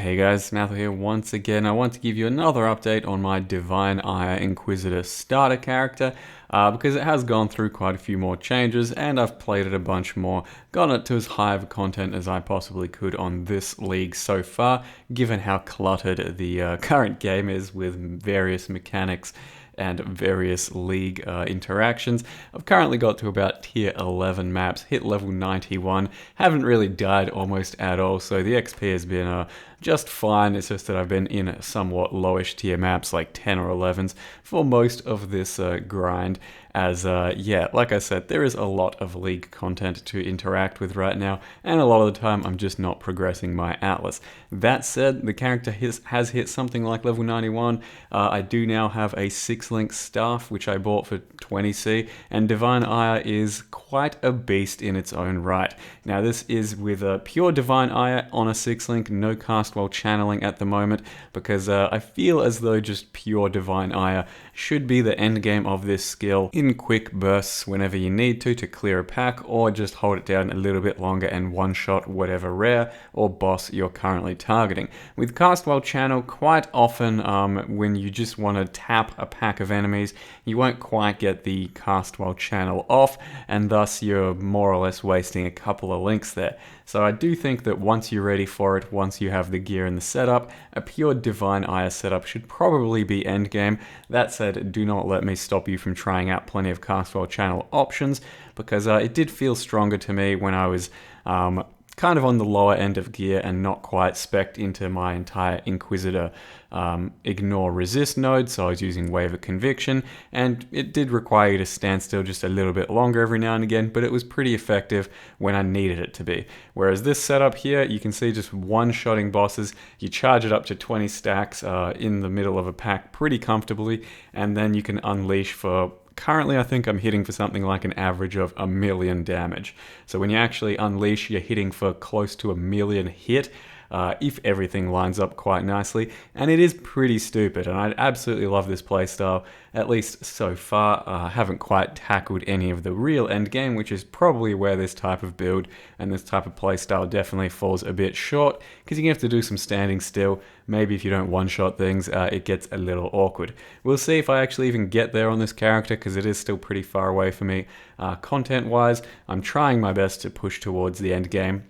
Hey guys, Matthew here once again. I want to give you another update on my Divine Ire Inquisitor starter character because it has gone through quite a few more changes and I've played it a bunch more, gotten it to as high of a content as I possibly could on this league so far, given how cluttered the current game is with various mechanics and various league interactions. I've currently got to about tier 11 maps, hit level 91, haven't really died almost at all, so the XP has been just fine. It's just that I've been in somewhat lowish tier maps like 10 or 11s for most of this grind, as yeah, like I said, there is a lot of league content to interact with right now, and a lot of the time I'm just not progressing my Atlas. That said, the character has hit something like level 91. I do now have a 6-link staff, which I bought for 20C, and Divine Ire is quite a beast in its own right. Now this is with a pure Divine Ire on a 6-link, no cast while channeling at the moment, because I feel as though just pure Divine Ire should be the end game of this skill in quick bursts whenever you need to clear a pack, or just hold it down a little bit longer and one-shot whatever rare or boss you're currently targeting. With cast while channel, quite often when you just want to tap a pack of enemies, you won't quite get the cast while channel off, and thus you're more or less wasting a couple of links there. So I do think that once you're ready for it, once you have the gear and the setup, a pure Divine Ire setup should probably be endgame. That said, do not let me stop you from trying out plenty of cast while channel options, because it did feel stronger to me when I was kind of on the lower end of gear and not quite spec'd into my entire Inquisitor ignore resist node, so I was using Wave of Conviction, and it did require you to stand still just a little bit longer every now and again, but it was pretty effective when I needed it to be. Whereas this setup here, you can see just one-shotting bosses, you charge it up to 20 stacks in the middle of a pack pretty comfortably, and then you can unleash for currently, I think I'm hitting for something like an average of 1,000,000 damage. So when you actually unleash, you're hitting for close to 1,000,000 hit, if everything lines up quite nicely. And it is pretty stupid, and I absolutely love this playstyle, at least so far. I haven't quite tackled any of the real endgame, which is probably where this type of build and this type of playstyle definitely falls a bit short, because you have to do some standing still. Maybe if you don't one-shot things, it gets a little awkward. We'll see if I actually even get there on this character, because it is still pretty far away for me. Content-wise, I'm trying my best to push towards the end game,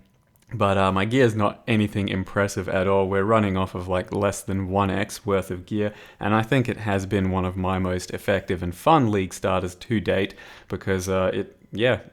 but my gear is not anything impressive at all. We're running off of like less than 1x worth of gear, and I think it has been one of my most effective and fun league starters to date, because it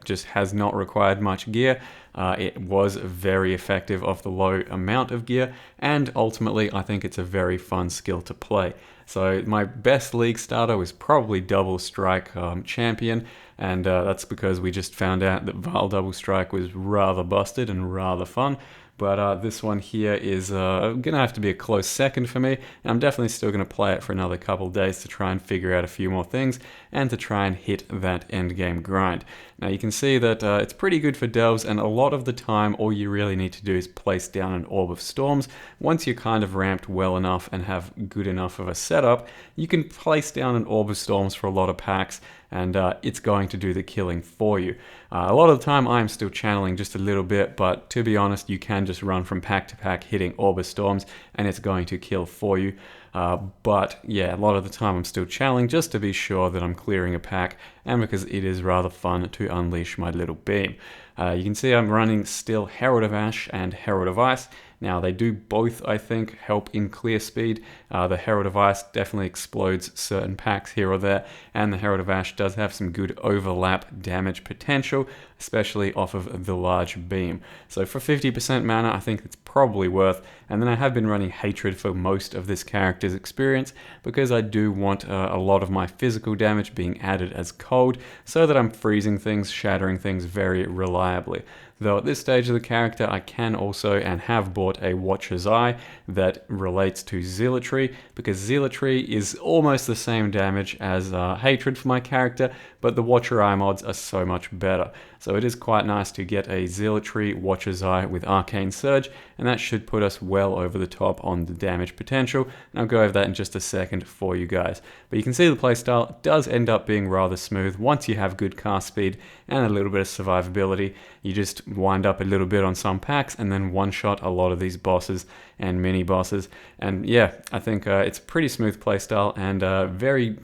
just has not required much gear. It was very effective off the low amount of gear, and ultimately I think it's a very fun skill to play. So my best league starter was probably Double Strike Champion, and that's because we just found out that Vile Double Strike was rather busted and rather fun. But this one here is going to have to be a close second for me, and I'm definitely still going to play it for another couple days to try and figure out a few more things and to try and hit that endgame grind. Now you can see that it's pretty good for delves, and a lot of the time all you really need to do is place down an Orb of Storms. Once you're kind of ramped well enough and have good enough of a setup, you can place down an Orb of Storms for a lot of packs, and it's going to do the killing for you. A lot of the time I'm still channeling just a little bit, but to be honest, you can just run from pack to pack hitting Orb of Storms and it's going to kill for you. But yeah, a lot of the time I'm still channeling just to be sure that I'm clearing a pack, and because it is rather fun to unleash my little beam. You can see I'm running still Herald of Ash and Herald of Ice. Now they do both, I think, help in clear speed. The Herald of Ice definitely explodes certain packs here or there, and the Herald of Ash does have some good overlap damage potential, especially off of the large beam. So for 50% mana, I think it's probably worth. And then I have been running Hatred for most of this character's experience, because I do want a lot of my physical damage being added as cold, so that I'm freezing things, shattering things very reliably. Though at this stage of the character, I can also and have bought a Watcher's Eye that relates to Zealotry, because Zealotry is almost the same damage as Hatred for my character, but the Watcher Eye mods are so much better. So So it is quite nice to get a Zealotry Watcher's Eye with Arcane Surge, and that should put us well over the top on the damage potential, and I'll go over that in just a second for you guys. But you can see the playstyle does end up being rather smooth once you have good cast speed and a little bit of survivability. You just wind up a little bit on some packs and then one-shot a lot of these bosses and mini bosses. And yeah, I think it's a pretty smooth playstyle and very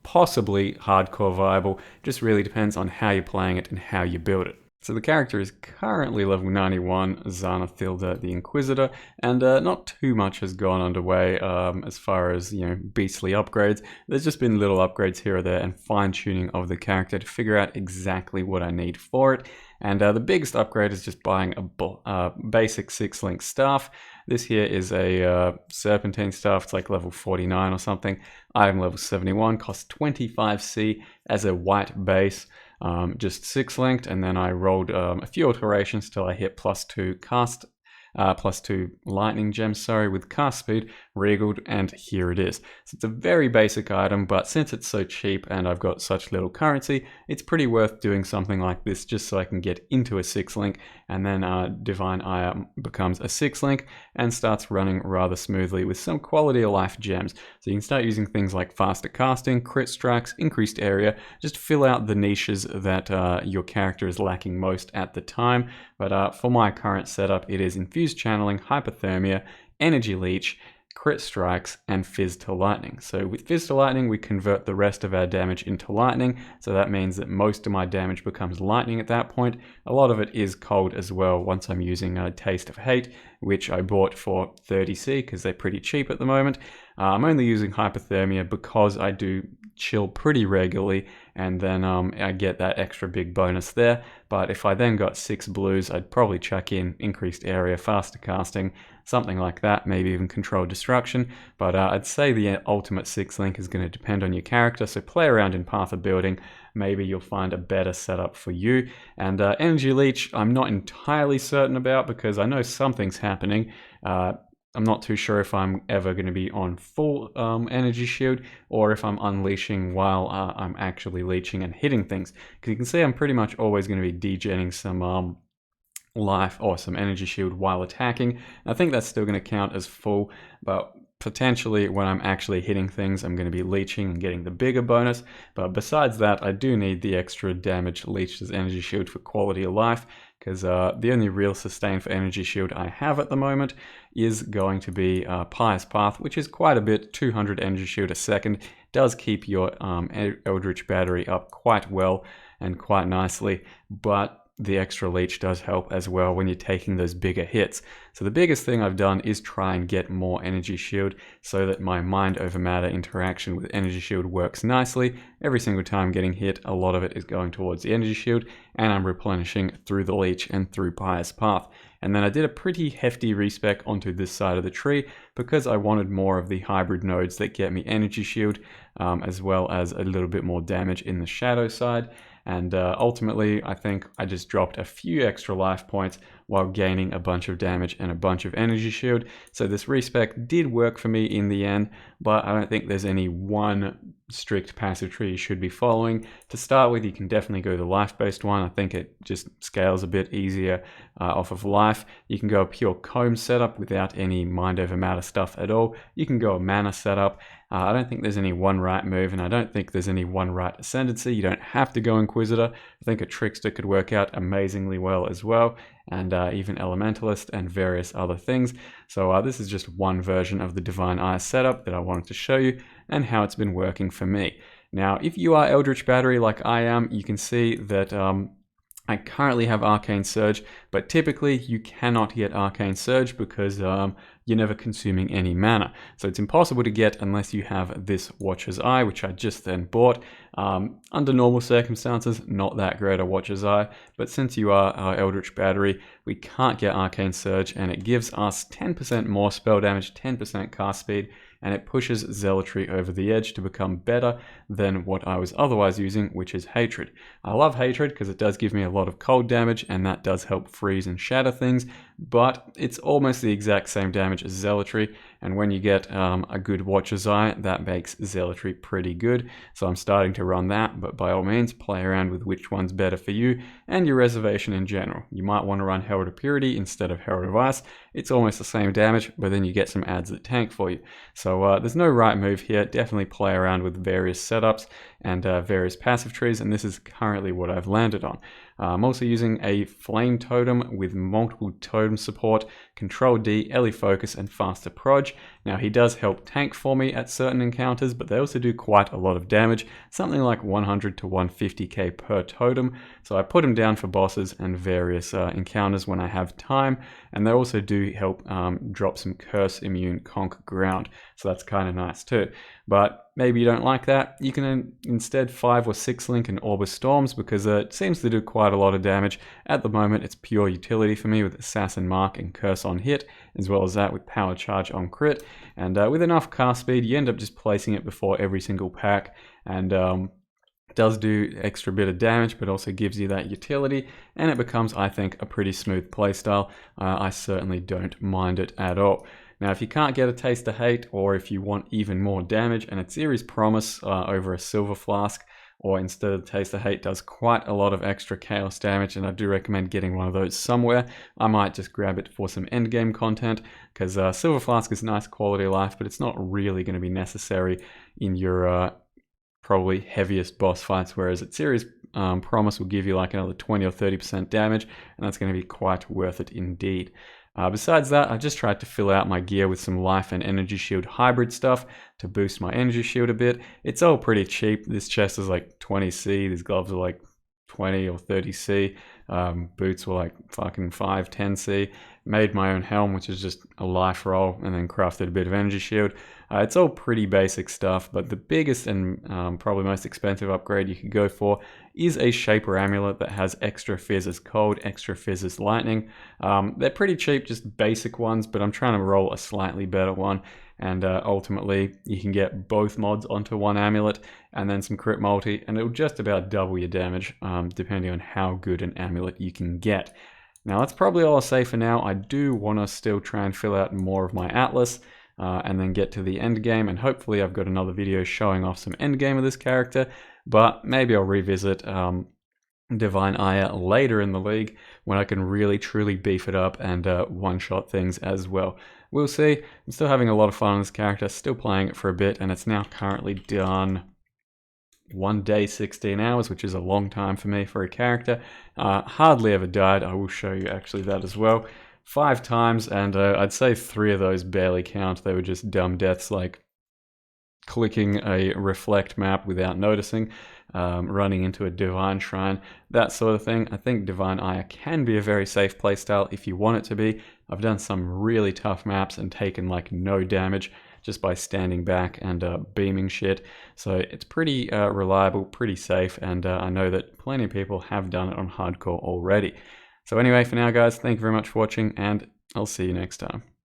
possibly hardcore viable. Just really depends on how you're playing it and how you build it. So the character is currently level 91, Zana Thilda the Inquisitor, and not too much has gone underway as far as, beastly upgrades. There's just been little upgrades here or there and fine-tuning of the character to figure out exactly what I need for it. And the biggest upgrade is just buying a basic 6-link staff. This here is a Serpentine staff. It's like level 49 or something. Item level 71, costs 25C as a white base. Just 6-linked, and then I rolled a few alterations till I hit +2 cast, +2 lightning gems, with cast speed, regaled, and here it is. So it's a very basic item, but since it's so cheap and I've got such little currency, it's pretty worth doing something like this just so I can get into a 6-link, and then Divine Ire becomes a 6-link and starts running rather smoothly with some quality of life gems. So you can start using things like faster casting, crit strikes, increased area, just to fill out the niches that your character is lacking most at the time. But for my current setup, it is Infused Channeling, Hypothermia, Energy Leech, Crit Strikes, and Fizz to Lightning. So with Fizz to Lightning, we convert the rest of our damage into lightning. So that means that most of my damage becomes lightning at that point. A lot of it is cold as well once I'm using Taste of Hate, which I bought for 30C because they're pretty cheap at the moment. I'm only using Hypothermia because I do chill pretty regularly, and then I get that extra big bonus there. But if I then got 6 blues, I'd probably chuck in increased area, faster casting, something like that, maybe even controlled destruction. But I'd say the ultimate 6-link is going to depend on your character, so play around in Path of Building. Maybe you'll find a better setup for you. And Energy Leech, I'm not entirely certain about because I know something's happening. I'm not too sure if I'm ever going to be on full energy shield or if I'm unleashing while I'm actually leeching and hitting things. Because you can see I'm pretty much always going to be degenning some life or some energy shield while attacking. I think that's still going to count as full, but potentially when I'm actually hitting things, I'm going to be leeching and getting the bigger bonus. But besides that, I do need the extra damage leeched as energy shield for quality of life, because the only real sustain for energy shield I have at the moment is going to be Pious Path, which is quite a bit. 200 energy shield a second does keep your Eldritch Battery up quite well and quite nicely, but the extra leech does help as well when you're taking those bigger hits. So the biggest thing I've done is try and get more energy shield so that my mind over matter interaction with energy shield works nicely. Every single time getting hit, a lot of it is going towards the energy shield, and I'm replenishing through the leech and through Pious Path. And then I did a pretty hefty respec onto this side of the tree because I wanted more of the hybrid nodes that get me energy shield, as well as a little bit more damage in the shadow side. And ultimately, I think I just dropped a few extra life points while gaining a bunch of damage and a bunch of energy shield. So this respec did work for me in the end, but I don't think there's any one strict passive tree you should be following. To start with, you can definitely go the life-based one. I think it just scales a bit easier off of life. You can go a pure comb setup without any mind over matter stuff at all. You can go a mana setup. I don't think there's any one right move, and I don't think there's any one right ascendancy. You don't have to go Inquisitor. I think a Trickster could work out amazingly well as well, and even Elementalist and various other things. So this is just one version of the Divine Eye setup that I wanted to show you and how it's been working for me. Now, if you are Eldritch Battery like I am, you can see that I currently have Arcane Surge, but typically you cannot get Arcane Surge because you're never consuming any mana. So it's impossible to get unless you have this Watcher's Eye, which I just then bought. Under normal circumstances, not that great a Watcher's Eye, but since you are our Eldritch Battery, we can't get Arcane Surge, and it gives us 10% more spell damage, 10% cast speed, and it pushes Zealotry over the edge to become better than what I was otherwise using, which is Hatred. I love Hatred because it does give me a lot of cold damage, and that does help freeze and shatter things, but it's almost the exact same damage as Zealotry, and when you get a good Watcher's Eye, that makes Zealotry pretty good. So I'm starting to run that, but by all means, play around with which one's better for you and your reservation in general. You might want to run Herald of Purity instead of Herald of Ice. It's almost the same damage, but then you get some adds that tank for you. So there's no right move here. Definitely play around with various setups and various passive trees, and this is currently what I've landed on. I'm also using a Flame Totem with multiple totem support, Control D, Ellie Focus, and Faster Proj. Now he does help tank for me at certain encounters, but they also do quite a lot of damage, something like 100 to 150k per totem. So I put him down for bosses and various encounters when I have time, and they also do help drop some Curse Immune Conk Ground, so that's kind of nice too. But maybe you don't like that, you can instead 5 or 6 link an Orb of Storms, because it seems to do quite a lot of damage. At the moment it's pure utility for me with Assassin Mark and Curse on hit, as well as that with Power Charge on crit, and with enough cast speed you end up just placing it before every single pack, and does do extra bit of damage, but also gives you that utility, and it becomes, I think, a pretty smooth playstyle. I certainly don't mind it at all. Now, if you can't get a Taste of Hate, or if you want even more damage, and a Series Promise over a Silver Flask, or instead of Taste of Hate, does quite a lot of extra chaos damage, and I do recommend getting one of those somewhere. I might just grab it for some endgame content, because Silver Flask is nice quality of life, but it's not really going to be necessary in your probably heaviest boss fights, whereas at Series Promise will give you like another 20 or 30% damage, and that's going to be quite worth it indeed. Besides that, I just tried to fill out my gear with some life and energy shield hybrid stuff to boost my energy shield a bit. It's all pretty cheap. This chest is like 20C, these gloves are like 20 or 30C, boots were like fucking 5, 10C. Made my own helm, which is just a life roll, and then crafted a bit of energy shield. It's all pretty basic stuff, but the biggest and probably most expensive upgrade you could go for is a Shaper Amulet that has extra fizz as cold, extra fizz as lightning. They're pretty cheap, just basic ones, but I'm trying to roll a slightly better one, and ultimately you can get both mods onto one amulet and then some crit multi, and it'll just about double your damage depending on how good an amulet you can get. Now that's probably all I'll say for now. I do want to still try and fill out more of my Atlas and then get to the end game, and hopefully I've got another video showing off some end game of this character, but maybe I'll revisit Divine Ire later in the league when I can really truly beef it up and one-shot things as well. We'll see. I'm still having a lot of fun on this character, still playing it for a bit, and it's now currently done 1 day 16 hours, which is a long time for me for a character. Hardly ever died. I will show you actually that as well. 5 times, and I'd say 3 of those barely count. They were just dumb deaths, like clicking a reflect map without noticing, running into a divine shrine, that sort of thing. I think Divine Ire can be a very safe playstyle if you want it to be. I've done some really tough maps and taken like no damage just by standing back and beaming shit. So it's pretty reliable, pretty safe, and I know that plenty of people have done it on hardcore already. So anyway, for now guys, thank you very much for watching, and I'll see you next time.